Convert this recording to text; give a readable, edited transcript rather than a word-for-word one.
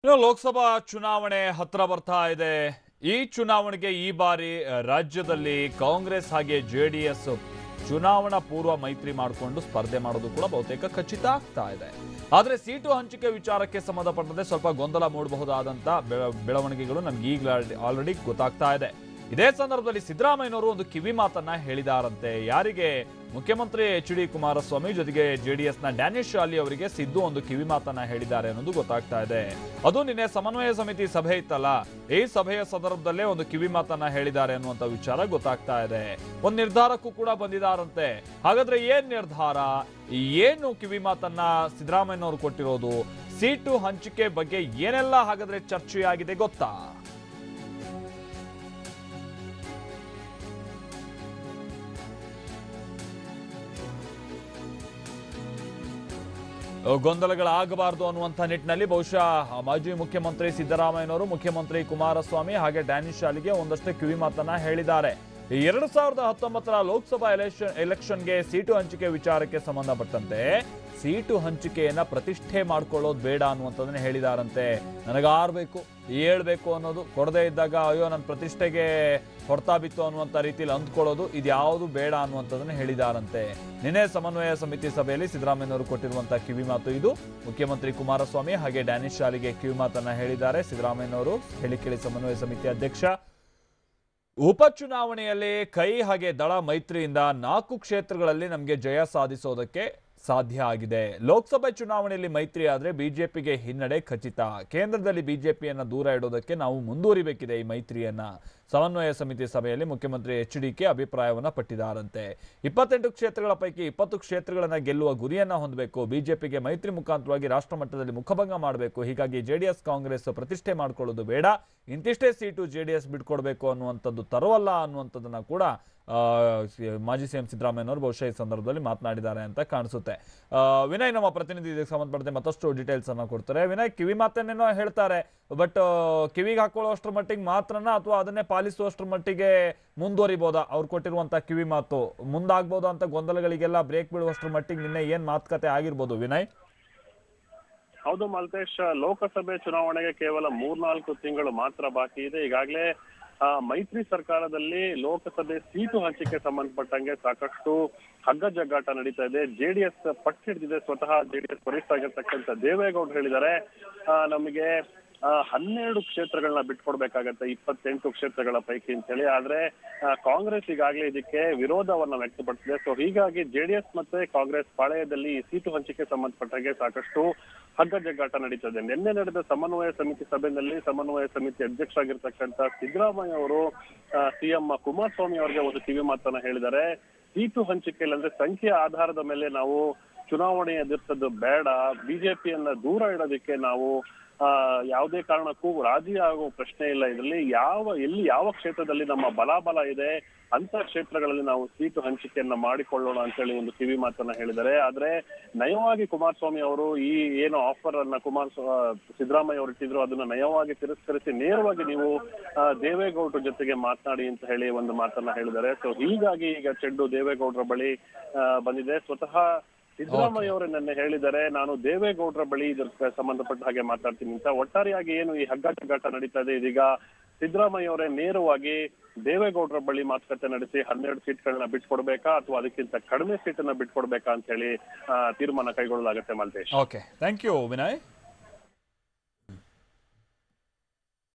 ಇನ್ನು ಲೋಕಸಭಾ ಚುನಾವಣೆ ಹತ್ರ ಬರ್ತಾ ಇದೆ. ಈ ಚುನಾವಣೆಗೆ ಈ ಬಾರಿ ರಾಜ್ಯದಲ್ಲಿ ಕಾಂಗ್ರೆಸ್ ಹಾಗೆ ಜೆಡಿಎಸ್ ಚುನಾವಣಾ ಪೂರ್ವ ಮೈತ್ರಿ ಮಾಡಿಕೊಂಡು ಸ್ಪರ್ಧೆ ಮಾಡೋದು ಕೂಡ ಬಹುತೇಕ ಖಚಿತ ಆಗ್ತಾ ಇದೆ. ಆದ್ರೆ ಸೀಟು ಹಂಚಿಕೆ ವಿಚಾರಕ್ಕೆ ಸಂಬಂಧಪಟ್ಟಂತೆ ಸ್ವಲ್ಪ ಗೊಂದಲ ಮೂಡಬಹುದಾದಂತ ಬೆಳವಣಿಗೆಗಳು ನಮ್ಗೆ ಈಗಲೇ ಆಲ್ರೆಡಿ ಗೊತ್ತಾಗ್ತಾ ಇದೆ. ಇದೇ ಸಂದರ್ಭದಲ್ಲಿ ಸಿದ್ದರಾಮಯ್ಯನವರು ಒಂದು ಕಿವಿ ಮಾತನ್ನ ಹೇಳಿದಾರಂತೆ. ಯಾರಿಗೆ? ಮುಖ್ಯಮಂತ್ರಿ ಎಚ್.ಡಿ. ಕುಮಾರಸ್ವಾಮಿ ಜೊತೆಗೆ ಜೆಡಿಎಸ್ನ ಡ್ಯಾನಿಶ್ ಶಾಲಿ ಅವರಿಗೆ ಸಿದ್ದು ಒಂದು ಕಿವಿ ಮಾತನ್ನ ಹೇಳಿದ್ದಾರೆ ಅನ್ನೋದು ಗೊತ್ತಾಗ್ತಾ ಇದೆ. ಅದು ನಿನ್ನೆ ಸಮನ್ವಯ ಸಮಿತಿ ಸಭೆ ಇತ್ತಲ್ಲ, ಈ ಸಭೆಯ ಸಂದರ್ಭದಲ್ಲೇ ಒಂದು ಕಿವಿ ಮಾತನ್ನ ಹೇಳಿದ್ದಾರೆ ಅನ್ನುವಂತ ವಿಚಾರ ಗೊತ್ತಾಗ್ತಾ ಇದೆ. ಒಂದು ನಿರ್ಧಾರಕ್ಕೂ ಕೂಡ ಬಂದಿದ್ದಾರಂತೆ. ಹಾಗಾದ್ರೆ ಏನ್ ನಿರ್ಧಾರ, ಏನು ಕಿವಿ ಮಾತನ್ನ ಸಿದ್ದರಾಮಯ್ಯನವರು ಕೊಟ್ಟಿರೋದು, ಸೀಟು ಹಂಚಿಕೆ ಬಗ್ಗೆ ಏನೆಲ್ಲ ಹಾಗಾದ್ರೆ ಚರ್ಚೆಯಾಗಿದೆ ಗೊತ್ತಾ? ಗೊಂದಲಗಳಾಗಬಾರದು ಅನ್ನುವಂಥ ನಿಟ್ಟಿನಲ್ಲಿ ಬಹುಶಃ ಮಾಜಿ ಮುಖ್ಯಮಂತ್ರಿ ಸಿದ್ದರಾಮಯ್ಯನವರು ಮುಖ್ಯಮಂತ್ರಿ ಕುಮಾರಸ್ವಾಮಿ ಹಾಗೆ ಡ್ಯಾನಿಶ್ ಶಾಲಿಗೆ ಒಂದಷ್ಟು ಕಿವಿ ಮಾತನ್ನ ಹೇಳಿದ್ದಾರೆ. 2019 ಲೋಕಸಭಾ ಎಲೆಕ್ಷನ್ಗೆ ಸೀಟು ಹಂಚಿಕೆ ವಿಚಾರಕ್ಕೆ ಸಂಬಂಧಪಟ್ಟಂತೆ ಸೀಟು ಹಂಚಿಕೆಯನ್ನ ಪ್ರತಿಷ್ಠೆ ಮಾಡ್ಕೊಳ್ಳೋದು ಬೇಡ ಅನ್ನುವಂಥದ್ದನ್ನ ಹೇಳಿದಾರಂತೆ. ನನಗಾರ್ಬೇಕು ಹೇಳ್ಬೇಕು ಅನ್ನೋದು, ಕೊಡದೇ ಇದ್ದಾಗ ಅಯ್ಯೋ ನನ್ನ ಪ್ರತಿಷ್ಠೆಗೆ ಹೊಡ್ತಾ ಬಿತ್ತು ಅನ್ನುವಂಥ ರೀತಿಯಲ್ಲಿ ಅಂದ್ಕೊಳ್ಳೋದು, ಇದ್ಯಾವುದು ಬೇಡ ಅನ್ನುವಂಥದ್ದನ್ನ ಹೇಳಿದಾರಂತೆ. ನಿನ್ನೆ ಸಮನ್ವಯ ಸಮಿತಿ ಸಭೆಯಲ್ಲಿ ಸಿದ್ದರಾಮಯ್ಯನವರು ಕೊಟ್ಟಿರುವಂತಹ ಕಿವಿ ಮಾತು ಇದು. ಮುಖ್ಯಮಂತ್ರಿ ಕುಮಾರಸ್ವಾಮಿ ಹಾಗೆ ಡ್ಯಾನಿಶ್ ಶಾಲಿಗೆ ಕಿವಿ ಮಾತನ್ನ ಹೇಳಿದ್ದಾರೆ ಸಿದ್ದರಾಮಯ್ಯನವರು. ಹೇಳಿ ಕೇಳಿ ಸಮನ್ವಯ ಸಮಿತಿ ಅಧ್ಯಕ್ಷ. ಉಪಚುನಾವಣೆಯಲ್ಲಿ ಕೈ ಹಾಗೆ ದಳ ಮೈತ್ರಿಯಿಂದ 4 ಕ್ಷೇತ್ರಗಳಲ್ಲಿ ನಮಗೆ ಜಯ ಸಾಧಿಸೋದಕ್ಕೆ ಸಾಧ್ಯ ಆಗಿದೆ. ಲೋಕಸಭೆ ಚುನಾವಣೆಯಲ್ಲಿ ಮೈತ್ರಿ ಆದ್ರೆ ಬಿಜೆಪಿಗೆ ಹಿನ್ನಡೆ ಖಚಿತ. ಕೇಂದ್ರದಲ್ಲಿ ಬಿಜೆಪಿಯನ್ನ ದೂರ ಇಡೋದಕ್ಕೆ ನಾವು ಮುಂದುವರಿಬೇಕಿದೆ ಈ ಮೈತ್ರಿಯನ್ನ. ಸಮನ್ವಯ ಸಮಿತಿ ಸಭೆಯಲ್ಲಿ ಮುಖ್ಯಮಂತ್ರಿ ಎಚ್.ಡಿ.ಕೆ ಅಭಿಪ್ರಾಯವನ್ನ ಪಟ್ಟಿದ್ದಾರಂತೆ. 28 ಕ್ಷೇತ್ರಗಳ ಪೈಕಿ 20 ಕ್ಷೇತ್ರಗಳನ್ನ ಗೆಲ್ಲುವ ಗುರಿಯನ್ನ ಹೊಂದಬೇಕು. ಬಿಜೆಪಿಗೆ ಮೈತ್ರಿ ಮುಖಾಂತರವಾಗಿ ರಾಷ್ಟ್ರ ಮಟ್ಟದಲ್ಲಿ ಮುಖಭಂಗ ಮಾಡಬೇಕು. ಹೀಗಾಗಿ ಜೆಡಿಎಸ್ ಕಾಂಗ್ರೆಸ್ ಪ್ರತಿಷ್ಠೆ ಮಾಡ್ಕೊಳ್ಳೋದು ಬೇಡ, ಇಂತಿಷ್ಟೇ ಸೀಟು ಜೆಡಿಎಸ್ ಬಿಟ್ಕೊಡ್ಬೇಕು ಅನ್ನುವಂಥದ್ದು ತರವಲ್ಲ ಅನ್ನುವಂಥದ್ದನ್ನ ಕೂಡ ಮಾಜಿ ಸಿಎಂ ಸಿದ್ದರಾಮಯ್ಯನವರು ಬಹುಶಃ ಈ ಸಂದರ್ಭದಲ್ಲಿ ಮಾತನಾಡಿದ್ದಾರೆ ಅಂತ ಕಾಣಿಸುತ್ತೆ. ವಿನಯ್ ನಮ್ಮ ಪ್ರತಿನಿಧಿ ಇದಕ್ಕೆ ಸಂಬಂಧಪಟ್ಟಂತೆ ಮತ್ತಷ್ಟು ಡೀಟೇಲ್ಸ್ ಅನ್ನ ಕೊಡ್ತಾರೆ. ವಿನಯ್, ಕಿವಿ ಮಾತನ್ನೇನೋ ಹೇಳ್ತಾರೆ, ಬಟ್ ಕಿವಿಗೆ ಹಾಕೊಳ್ಳುವಷ್ಟರ ಮಟ್ಟಿಗೆ ಮಾತ್ರನಾ ಅಥವಾ ಅದನ್ನೇ ಪಾಲಿಸುವಷ್ಟರ ಮಟ್ಟಿಗೆ ಮುಂದುವರಿಬೋದಾ? ಅವ್ರು ಕೊಟ್ಟಿರುವಂತಹ ಕಿವಿ ಮಾತು ಮುಂದಾಗ್ಬೋದಾ ಅಂತ ಗೊಂದಲಗಳಿಗೆಲ್ಲ ಬ್ರೇಕ್ ಬೀಳುವಷ್ಟರ ಮಟ್ಟಿಗೆ ನಿನ್ನೆ ಏನ್ ಮಾತುಕತೆ ಆಗಿರ್ಬೋದು ವಿನಯ್? ಹೌದು ಮಲ್ತೇಶ್, ಲೋಕಸಭೆ ಚುನಾವಣೆಗೆ ಕೇವಲ 3-4 ತಿಂಗಳು ಮಾತ್ರ ಬಾಕಿ ಇದೆ. ಈಗಾಗಲೇ ಮೈತ್ರಿ ಸರ್ಕಾರದಲ್ಲಿ ಲೋಕಸಭೆ ಸೀಟು ಹಂಚಿಕೆ ಸಂಬಂಧಪಟ್ಟಂಗೆ ಸಾಕಷ್ಟು ಹಗ್ಗ ಜಗ್ಗಾಟ ನಡೀತಾ ಇದೆ. ಜೆಡಿಎಸ್ ಪಟ್ಟು ಹಿಡಿದಿದೆ. ಸ್ವತಃ ಜೆಡಿಎಸ್ ವರಿಷ್ಠ ಆಗಿರ್ತಕ್ಕಂಥ ದೇವೇಗೌಡರು ಹೇಳಿದ್ದಾರೆ, ನಮಗೆ 12 ಕ್ಷೇತ್ರಗಳನ್ನ ಬಿಟ್ಕೊಡ್ಬೇಕಾಗತ್ತೆ 28 ಕ್ಷೇತ್ರಗಳ ಪೈಕಿ ಅಂತ ಹೇಳಿ. ಆದ್ರೆ ಕಾಂಗ್ರೆಸ್ ಈಗಾಗಲೇ ಇದಕ್ಕೆ ವಿರೋಧವನ್ನ ವ್ಯಕ್ತಪಡಿಸಿದೆ. ಸೊ ಹೀಗಾಗಿ ಜೆಡಿಎಸ್ ಮತ್ತೆ ಕಾಂಗ್ರೆಸ್ ಪಾಳೆಯದಲ್ಲಿ ಈ ಸೀಟು ಹಂಚಿಕೆ ಸಂಬಂಧಪಟ್ಟಂಗೆ ಸಾಕಷ್ಟು ಹಗ್ಗ ಜಗ್ಗಾಟ ನಡೀತದೆ. ನಿನ್ನೆ ನಡೆದ ಸಮನ್ವಯ ಸಮಿತಿ ಸಭೆಯಲ್ಲಿ ಸಮನ್ವಯ ಸಮಿತಿ ಅಧ್ಯಕ್ಷರಾಗಿರ್ತಕ್ಕಂಥ ಸಿದ್ದರಾಮಯ್ಯ ಅವರು ಸಿಎಂ ಕುಮಾರಸ್ವಾಮಿ ಅವರಿಗೆ ಒಂದು ಕಿವಿ ಮಾತನ್ನ ಹೇಳಿದ್ದಾರೆ. ಸೀಟು ಹಂಚಿಕೆಯಲ್ಲಿ ಅಂದ್ರೆ ಸಂಖ್ಯೆಯ ಆಧಾರದ ಮೇಲೆ ನಾವು ಚುನಾವಣೆ ಎದುರಿಸೋದು ಬೇಡ, ಬಿಜೆಪಿಯನ್ನ ದೂರ ಇಡೋದಕ್ಕೆ ನಾವು ಯಾವುದೇ ಕಾರಣಕ್ಕೂ ರಾಜಿ ಆಗೋ ಪ್ರಶ್ನೆ ಇಲ್ಲ. ಇದರಲ್ಲಿ ಎಲ್ಲಿ ಯಾವ ಕ್ಷೇತ್ರದಲ್ಲಿ ನಮ್ಮ ಬಲಾಬಲ ಇದೆ ಅಂತ ಕ್ಷೇತ್ರಗಳಲ್ಲಿ ನಾವು ಸೀಟು ಹಂಚಿಕೆಯನ್ನ ಮಾಡಿಕೊಳ್ಳೋಣ ಅಂತ ಹೇಳಿ ಒಂದು ಕಿವಿ ಮಾತನ್ನ ಹೇಳಿದ್ದಾರೆ. ಆದ್ರೆ ನಯವಾಗಿ ಕುಮಾರಸ್ವಾಮಿ ಅವರು ಈ ಏನು ಆಫರ್ ಅನ್ನ ಸಿದ್ದರಾಮಯ್ಯ ಅವರು ಇಟ್ಟಿದ್ರು ಅದನ್ನ ನಯವಾಗಿ ತಿರಸ್ಕರಿಸಿ ನೇರವಾಗಿ ನೀವು ದೇವೇಗೌಡರ ಜೊತೆಗೆ ಮಾತನಾಡಿ ಅಂತ ಹೇಳಿ ಒಂದು ಮಾತನ್ನ ಹೇಳಿದ್ದಾರೆ. ಸೊ ಹೀಗಾಗಿ ಈಗ ಚೆಂಡು ದೇವೇಗೌಡರ ಬಳಿ ಬಂದಿದೆ. ಸ್ವತಃ ಸಿದ್ದರಾಮಯ್ಯ ಅವರೇ ನನ್ನ ಹೇಳಿದ್ದಾರೆ, ನಾನು ದೇವೇಗೌಡರ ಬಳಿ ಇದಕ್ಕೆ ಸಂಬಂಧಪಟ್ಟ ಹಾಗೆ ಮಾತಾಡ್ತೀನಿ ಅಂತ. ಒಟ್ಟಾರೆಯಾಗಿ ಏನು ಈ ಹಗ್ಗ ಜಗ್ಗಾಟ ನಡೀತಾ ಇದೆ, ಇದೀಗ ಸಿದ್ದರಾಮಯ್ಯ ಅವರೇ ನೇರವಾಗಿ ದೇವೇಗೌಡರ ಬಳಿ ಮಾತುಕತೆ ನಡೆಸಿ 12 ಸೀಟ್ಗಳನ್ನ ಬಿಟ್ಕೊಡ್ಬೇಕಾ ಅಥವಾ ಅದಕ್ಕಿಂತ ಕಡಿಮೆ ಸೀಟನ್ನ ಬಿಟ್ಕೊಡ್ಬೇಕಾ ಅಂತ ಹೇಳಿ ತೀರ್ಮಾನ ಕೈಗೊಳ್ಳಲಾಗುತ್ತೆ. Maltesh, okay, thank you Vinay.